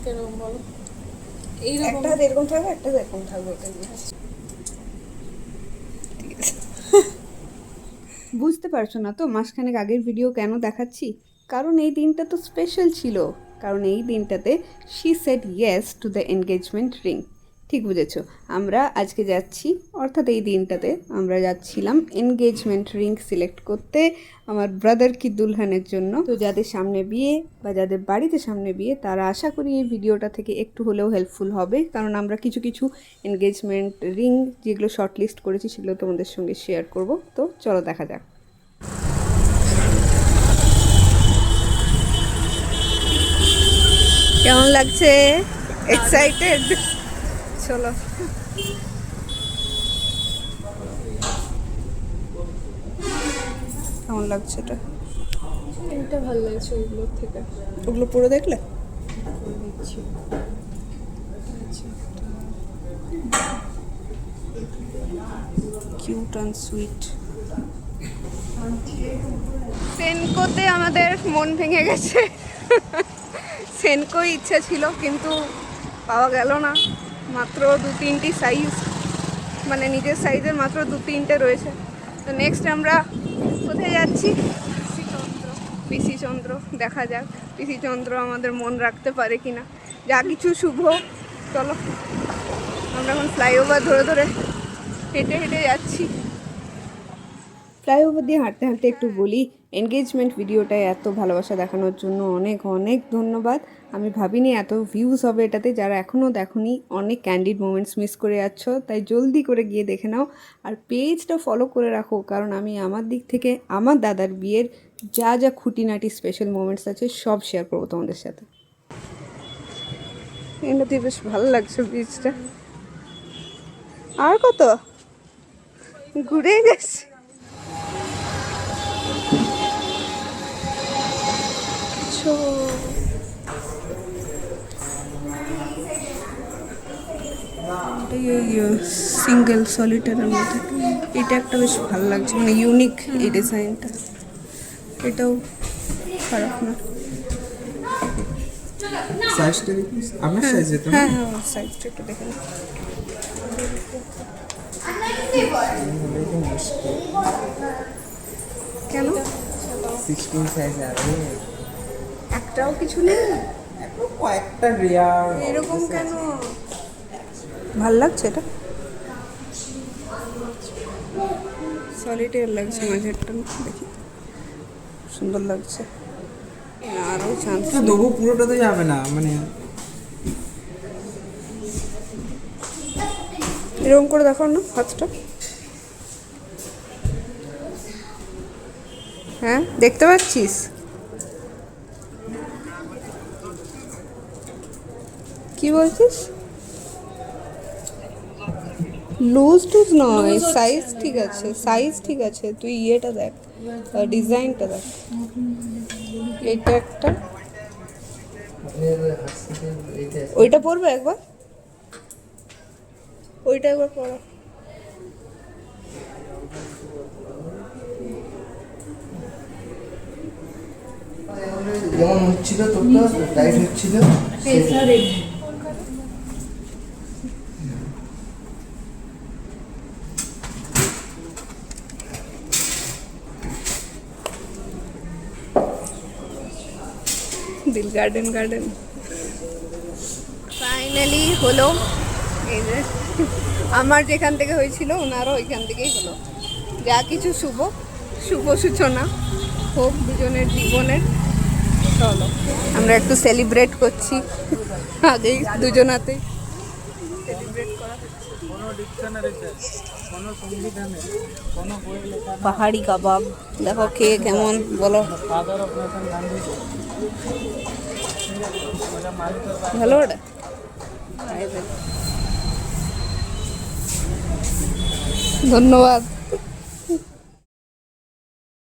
কেরকম বলো? একটা হাত এরকম থাকবে, একটা হাত এরকম থাকবে। বুঝতে পারছো না তো মাসখানেক আগের ভিডিও কেন দেখাচ্ছি? কারণ এই দিনটা তো স্পেশাল ছিল। কারণ এই দিনটাতে she said yes to the engagement ring. ঠিক বুঝেছো, আমরা আজকে যাচ্ছি, অর্থাৎ এই দিনটাতে আমরা যাচ্ছিলাম এনগেজমেন্ট রিং সিলেক্ট করতে আমার ব্রাদার কি দুলহানের জন্য। তো যাদের সামনে বিয়ে বা যাদের বাড়িতে সামনে বিয়ে, তারা আশা করি এই ভিডিওটা থেকে একটু হলেও হেল্পফুল হবে। কারণ আমরা কিছু কিছু এনগেজমেন্ট রিং যেগুলো শর্ট লিস্ট করেছি সেগুলো তোমাদের সঙ্গে শেয়ার করব। তো চলো দেখা যাক। কেমন লাগছে? এক্সাইটেড? চলো। কেমন লাগছে এটা? এটা ভালো লাগছে ওইগুলোর থেকে। ওগুলো পরে দেখলে? Cute and sweet. সেনকোতে আমাদের মন ভেঙে গেছে। সেনকোই ইচ্ছা ছিল কিন্তু পাওয়া গেল না। মাত্র 2-3টি সাইজ, মানে নিজের সাইজের মাত্র 2-3টে রয়েছে। তো নেক্সট আমরা কোথায় যাচ্ছি? পিসি চন্দ্র। দেখা যাক পিসি চন্দ্র আমাদের মন রাখতে পারে কিনা। যা কিছু শুভ। চলো, আমরা এখন ফ্লাইওভার ধরে ধরে হেঁটে হেঁটে যাচ্ছি। ফ্লাইওভার দিয়ে হাঁটতে হাঁটতে একটু বলি, এনগেজমেন্ট ভিডিওটায় এত ভালোবাসা দেখানোর জন্য অনেক অনেক ধন্যবাদ। আমি ভাবিনি এত ভিউজ হবে এটাতে। যারা এখনও দেখোনি, অনেক ক্যান্ডিড মোমেন্টস মিস করে যাচ্ছ, তাই জলদি করে গিয়ে দেখে নাও। আর পেজটা ফলো করে রাখো, কারণ আমি আমার দিক থেকে আমার দাদার বিয়ের যা যা খুঁটিনাটি স্পেশাল মোমেন্টস আছে সব শেয়ার করবো তোমাদের সাথে। এটাতে বেশ ভালো লাগছে বীজটা। আর কত ঘুরে গেছে। সিঙ্গেল সলিটারের মধ্যে এটা একটা বেশ ভালো লাগছে, মানে ইউনিক এই ডিজাইনটা। এটাও খারাপ না। সাইজটা দেখি, আমার সাইজে তো। হ্যাঁ হ্যাঁ, সাইজটা একটু দেখে নিই। কেন 16 সাইজ আছে? একটাও কিছু নেই? এখন কয়েকটা রেয়ার এরকম কেন? ভাল লাগছে এটা, সলিটের লাগছে মাঝেরটা। দেখি, সুন্দর লাগছে। আরও চান্স দেবো, পুরোটা তো যাবে না, মানে এরকম করে দেখো না হাতটা। হ্যাঁ, দেখতে পাচ্ছিস? কি বলছিস? লুজ টুজ নয়, সাইজ ঠিক আছে, সাইজ ঠিক আছে। তুই ইয়েটা দেখ, ডিজাইনটা দেখ। এটা একটা, ওইটা পরবে একবার, ওইটা একবার পরো। যেমন হচ্ছিল তোরটা টাইট হচ্ছিল। দিল গার্ডেন গার্ডেন ফাইনালি হলো। এই যে আমার যেখান থেকে হয়েছিল ওনারও ওইখান থেকেই হলো। যা কিছু শুভ শুভ সূচনা হোক দুজনের জীবনের। চলো আমরা একটু সেলিব্রেট করছি, আগেই দুজনাতেই সেলিব্রেট করা হচ্ছে। পাহাড়ি কাবাব দেখো খেয়ে কেমন বলো? ভালো ওটা? ধন্যবাদ।